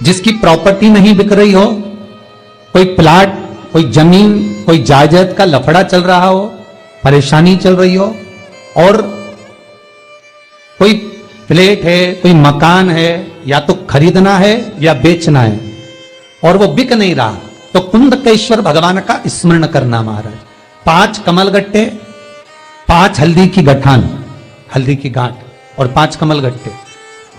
जिसकी प्रॉपर्टी नहीं बिक रही हो, कोई प्लाट, कोई जमीन, कोई जायदाद का लफड़ा चल रहा हो, परेशानी चल रही हो, और कोई फ्लैट है, कोई मकान है, या तो खरीदना है या बेचना है और वो बिक नहीं रहा, तो कुंदकेश्वर भगवान का स्मरण करना महाराज। 5 कमल गट्टे, 5 हल्दी की गठान, हल्दी की गांठ और 5 कमल गट्टे।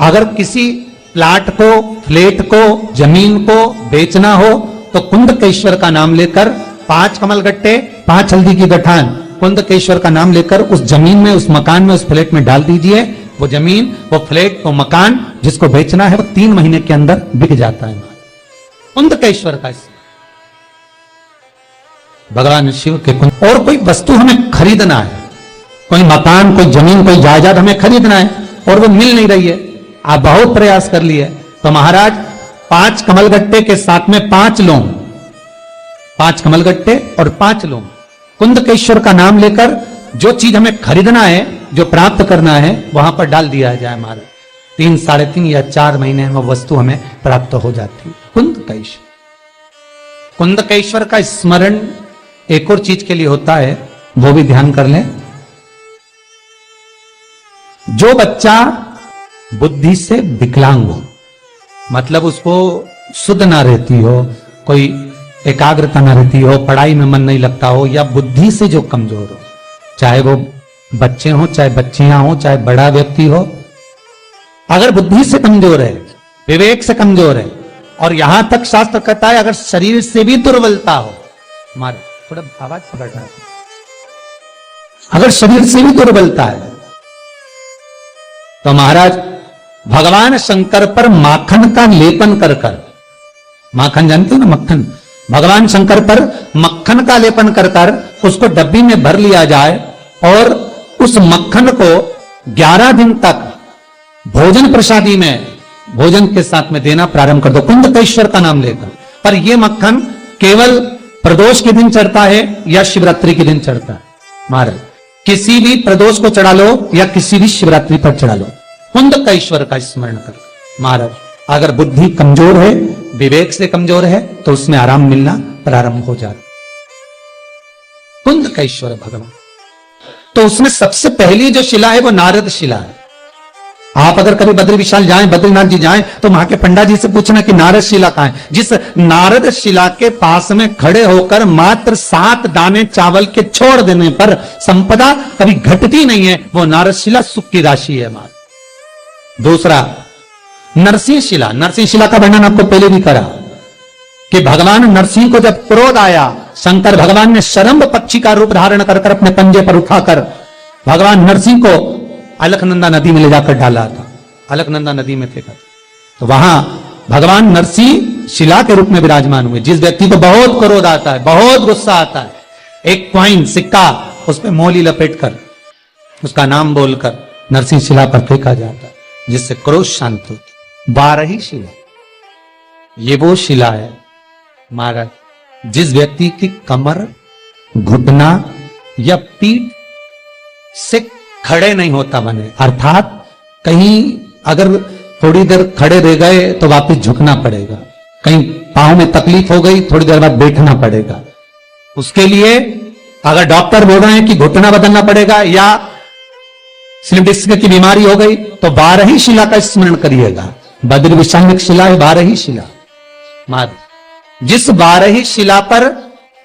अगर किसी प्लाट को, फ्लैट को, जमीन को बेचना हो तो कुंदकेश्वर का नाम लेकर 5 कमल गट्टे, 5 हल्दी की गठान, कुंदकेश्वर का नाम लेकर उस जमीन में, उस मकान में, उस फ्लैट में डाल दीजिए। वो जमीन, वो फ्लैट, वो मकान जिसको बेचना है वो 3 महीने के अंदर बिक जाता है। कुंदकेश्वर का भगवान शिव के कुंद। और कोई वस्तु हमें खरीदना है, कोई मकान, कोई जमीन, कोई जायदाद हमें खरीदना है और वो मिल नहीं रही है, आप बहुत प्रयास कर लिए, तो महाराज 5 कमलगट्टे के साथ में 5 लौंग, 5 कमलगट्टे और 5 लौंग, कुंदकेश्वर का नाम लेकर जो चीज हमें खरीदना है, जो प्राप्त करना है, वहां पर डाल दिया जाए महाराज। 3, 3.5 या 4 महीने में वस्तु हमें प्राप्त हो जाती है। कुंदकेश्वर, कुंदकेश्वर का स्मरण एक और चीज के लिए होता है, वो भी ध्यान कर लें। जो बच्चा बुद्धि से विकलांग हो, मतलब उसको शुद्ध ना रहती हो, कोई एकाग्रता ना रहती हो, पढ़ाई में मन नहीं लगता हो, या बुद्धि से जो कमजोर हो, चाहे वो बच्चे हो, चाहे बच्चियां हो, चाहे बड़ा व्यक्ति हो, अगर बुद्धि से कमजोर है, विवेक से कमजोर है, और यहां तक शास्त्र कहता है अगर शरीर से भी दुर्बलता हो, हमारे थोड़ा आवाज पकड़ना, अगर शरीर से भी दुर्बलता है तो महाराज भगवान शंकर पर माखन का लेपन कर कर, माखन जानते हो ना, मक्खन, भगवान शंकर पर मक्खन का लेपन कर कर उसको डब्बी में भर लिया जाए और उस मक्खन को 11 दिन तक भोजन प्रसादी में, भोजन के साथ में देना प्रारंभ कर दो, कुंदकेश्वर का नाम लेकर। पर यह मक्खन केवल प्रदोष के दिन चढ़ता है या शिवरात्रि के दिन चढ़ता है महाराज, किसी भी प्रदोष को चढ़ा लो या किसी भी शिवरात्रि पर चढ़ा लो, कुंदकेश्वर का स्मरण कर महाराज। अगर बुद्धि कमजोर है, विवेक से कमजोर है, तो उसमें आराम मिलना प्रारंभ हो जाता। कुंदकेश्वर भगवान, तो उसमें सबसे पहली जो शिला है वो नारद शिला है। आप अगर कभी बद्री विशाल जाएं, बद्रीनाथ जी जाएं, तो वहां के पंडा जी से पूछना कि नारद शिला कहां है। जिस नारद शिला के पास में खड़े होकर मात्र 7 दाने चावल के छोड़ देने पर संपदा कभी घटती नहीं है, वो नारद शिला सुख की राशि है हमारी। दूसरा नरसिंह शिला, नरसिंह शिला का वर्णन आपको पहले भी करा कि भगवान नरसिंह को जब क्रोध आया, शंकर भगवान ने शरंभ पक्षी का रूप धारण कर अपने पंजे पर उठाकर भगवान नरसिंह को अलकनंदा नदी में ले जाकर डाला था, अलकनंदा नदी में फेंका। तो वहां भगवान नरसिंह शिला के रूप में विराजमान हुए। जिस व्यक्ति को बहुत क्रोध आता है, बहुत गुस्सा आता है, एक कॉइन, सिक्का, उस पर मोली लपेट कर उसका नाम बोलकर नरसिंह शिला पर फेंका जाता है, जिससे क्रोध शांत होता। 12 शिला, ये वो शिला है महाराज जिस व्यक्ति की कमर, घुटना या पीठ से खड़े नहीं होता बने, अर्थात कहीं अगर थोड़ी देर खड़े रह गए तो वापस झुकना पड़ेगा, कहीं पांव में तकलीफ हो गई थोड़ी देर बाद बैठना पड़ेगा। उसके लिए अगर डॉक्टर बोल रहे हैं कि घुटना बदलना पड़ेगा या स्लिप डिस्क की बीमारी हो गई, तो 12 शिला का स्मरण करिएगा। बद्री विशाल में शिला है 12 शिला मार, जिस 12 शिला पर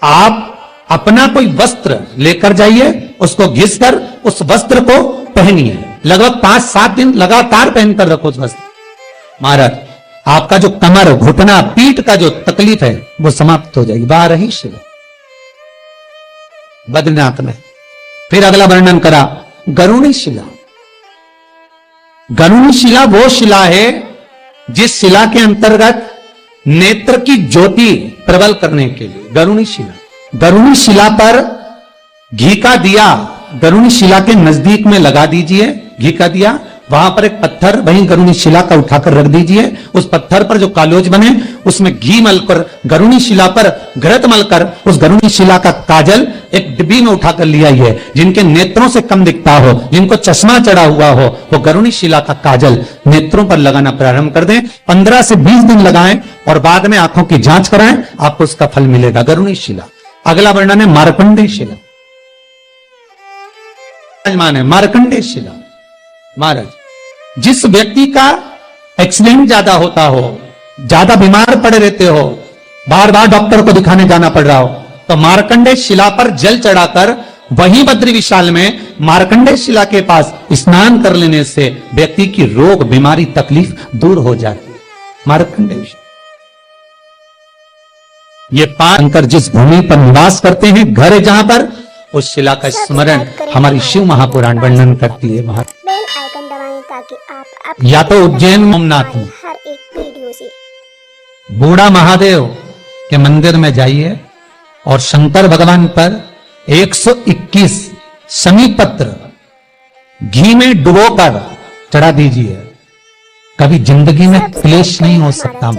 आप अपना कोई वस्त्र लेकर जाइए, उसको घिसकर उस वस्त्र को पहनिए, लगभग 5-7 दिन लगातार पहनकर रखो उस वस्त्र। महाराज आपका जो कमर, घुटना, पीठ का जो तकलीफ है वो समाप्त हो जाएगी। 12 शिला बद्रीनाथ में। फिर अगला वर्णन करा गरुणी शिला। गरुणी शिला वो शिला है जिस शिला के अंतर्गत नेत्र की ज्योति प्रबल करने के लिए गरुणी शिला, गरुणी शिला पर घी का दिया गरुणी शिला के नजदीक में लगा दीजिए, घी का दिया, वहां पर एक पत्थर, वहीं गरुणी शिला का उठाकर रख दीजिए। उस पत्थर पर जो कालोज बने उसमें घी मलकर गरुणी शिला पर घृत मलकर उस गरुणी शिला का काजल एक डिब्बी में उठाकर ले आइए। जिनके नेत्रों से कम दिखता हो, जिनको चश्मा चढ़ा हुआ हो, वो गरुणी शिला का काजल नेत्रों पर लगाना प्रारंभ कर दें। 15 से 20 दिन लगाएं और बाद में आंखों की जांच कराएं, आपको उसका फल मिलेगा। गरुणी शिला। अगला वर्णन है मार्कंडेय शिला। है मार्कंडेय शिला। महाराज, जिस व्यक्ति का एक्सीडेंट ज्यादा होता हो, ज्यादा बीमार पड़े रहते हो, बार बार डॉक्टर को दिखाने जाना पड़ रहा हो, तो मार्कंडेय शिला पर जल चढ़ाकर वहीं बद्री विशाल में मार्कंडेय शिला के पास स्नान कर लेने से व्यक्ति की रोग, बीमारी, तकलीफ दूर हो जाती है। मार्कंडेय शिला। ये शंकर जिस भूमि पर निवास करते हैं, घर है जहां पर, उस शिला का स्मरण हमारी शिव महापुराण वर्णन करती है। बेल आइकन दबाएं ताकि आप या तो उज्जैन सोमनाथ में हर एक वीडियो से बूढ़ा महादेव के मंदिर में जाइए और शंकर भगवान पर 121 शमी पत्र घी में डुबोकर चढ़ा दीजिए। कभी जिंदगी में क्लेश नहीं हो सकता।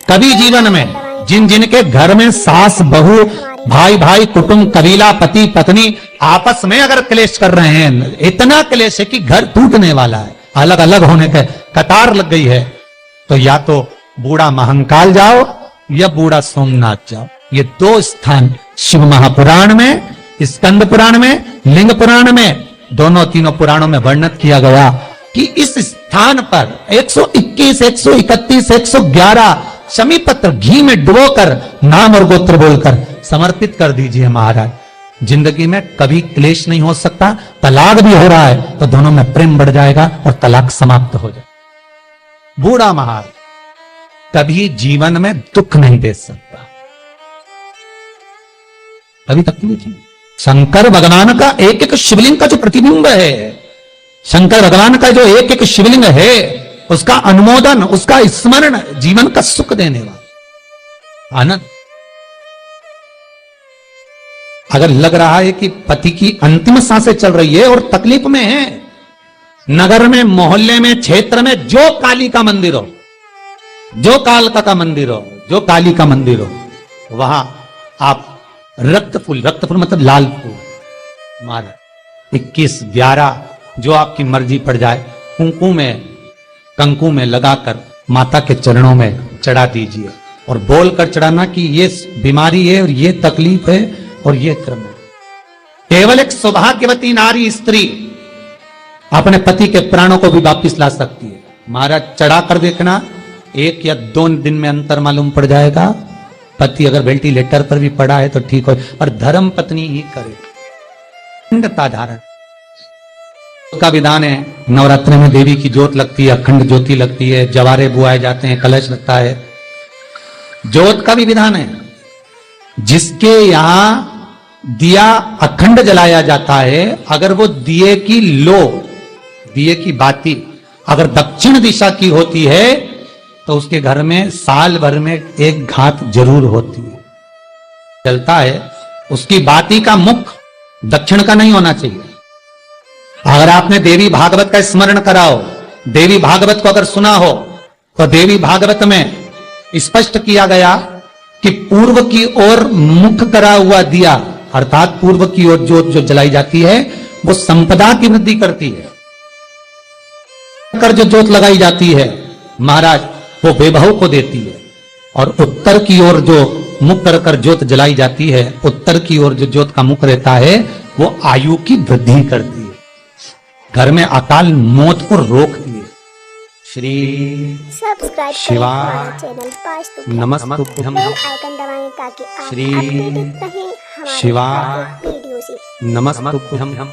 कभी जीवन में जिन जिनके घर में सास बहू, भाई भाई, कुटुंब, कबीला, पति पत्नी आपस में अगर क्लेश कर रहे हैं, इतना क्लेश है कि घर टूटने वाला है, अलग अलग होने के कतार लग गई है, तो या तो बूढ़ा महंकाल जाओ या बूढ़ा सोमनाथ जाओ। ये दो स्थान शिव महापुराण में, स्कंद पुराण में, लिंग पुराण में, दोनों तीनों पुराणों में वर्णित किया गया कि इस स्थान पर 121, 131, 111 शमी पत्र घी में डुबोकर नाम और गोत्र बोलकर समर्पित कर दीजिए। महाराज, जिंदगी में कभी क्लेश नहीं हो सकता। तलाक भी हो रहा है तो दोनों में प्रेम बढ़ जाएगा और तलाक समाप्त हो जाएगा। बूढ़ा महाराज कभी जीवन में दुख नहीं दे सकता, कभी तकलीफ नहीं। शंकर भगवान का एक एक शिवलिंग का जो प्रतिबिंब है, शंकर भगवान का जो एक एक शिवलिंग है, उसका अनुमोदन, उसका स्मरण जीवन का सुख देने वाला आनंद। अगर लग रहा है कि पति की अंतिम सांसें चल रही है और तकलीफ में है, नगर में, मोहल्ले में, क्षेत्र में जो काली का मंदिर हो, जो कालका का मंदिर हो, जो काली का मंदिर हो, वहां आप रक्त फूल मतलब लाल फूल माला 21, 11 जो आपकी मर्जी पड़ जाए, कंकु में लगाकर माता के चरणों में चढ़ा दीजिए और बोलकर चढ़ाना कि ये बीमारी है और ये तकलीफ है और ये क्रम है। केवल एक सौभाग्यवती नारी स्त्री अपने पति के प्राणों को भी वापिस ला सकती है। महाराज, चढ़ा कर देखना, 1 या 2 दिन में अंतर मालूम पड़ जाएगा। पति अगर वेंटिलेटर पर भी पड़ा है तो ठीक हो, पर धर्म पत्नी ही करे। अखंडता धारण का विधान है। नवरात्र में देवी की ज्योत लगती है, अखंड ज्योति लगती है, जवारे बुआए जाते हैं, कलश लगता है। ज्योत का भी विधान है। जिसके यहां दिया अखंड जलाया जाता है, अगर वो दिए की बाती अगर दक्षिण दिशा की होती है तो उसके घर में साल भर में एक घात जरूर होती है, जलता है। उसकी बाती का मुख दक्षिण का नहीं होना चाहिए। अगर आपने देवी भागवत का स्मरण कराओ, देवी भागवत को अगर सुना हो, तो देवी भागवत में स्पष्ट किया गया कि पूर्व की ओर मुख करा हुआ दिया, अर्थात पूर्व की ओर ज्योत जो जलाई जाती है, वो संपदा की वृद्धि करती है। कर जो ज्योत लगाई जाती है महाराज, वो वैभव को देती है। और उत्तर की ओर जो मुख कर ज्योत जलाई जाती है, उत्तर की ओर जो ज्योत का मुख रहता है, वो आयु की वृद्धि करती है, घर में अकाल मौत को रोकती है। श्री सब्सक्राइब शिवाय चैनल नमस्तुभ्यं। आइकन दबाएं ताकि आप श्री अपडेटेड रहें हमारे शिवाय वीडियो से। नमस्तुभ्यं।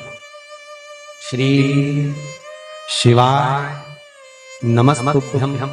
श्री शिवाय नमस्तुभ्यं।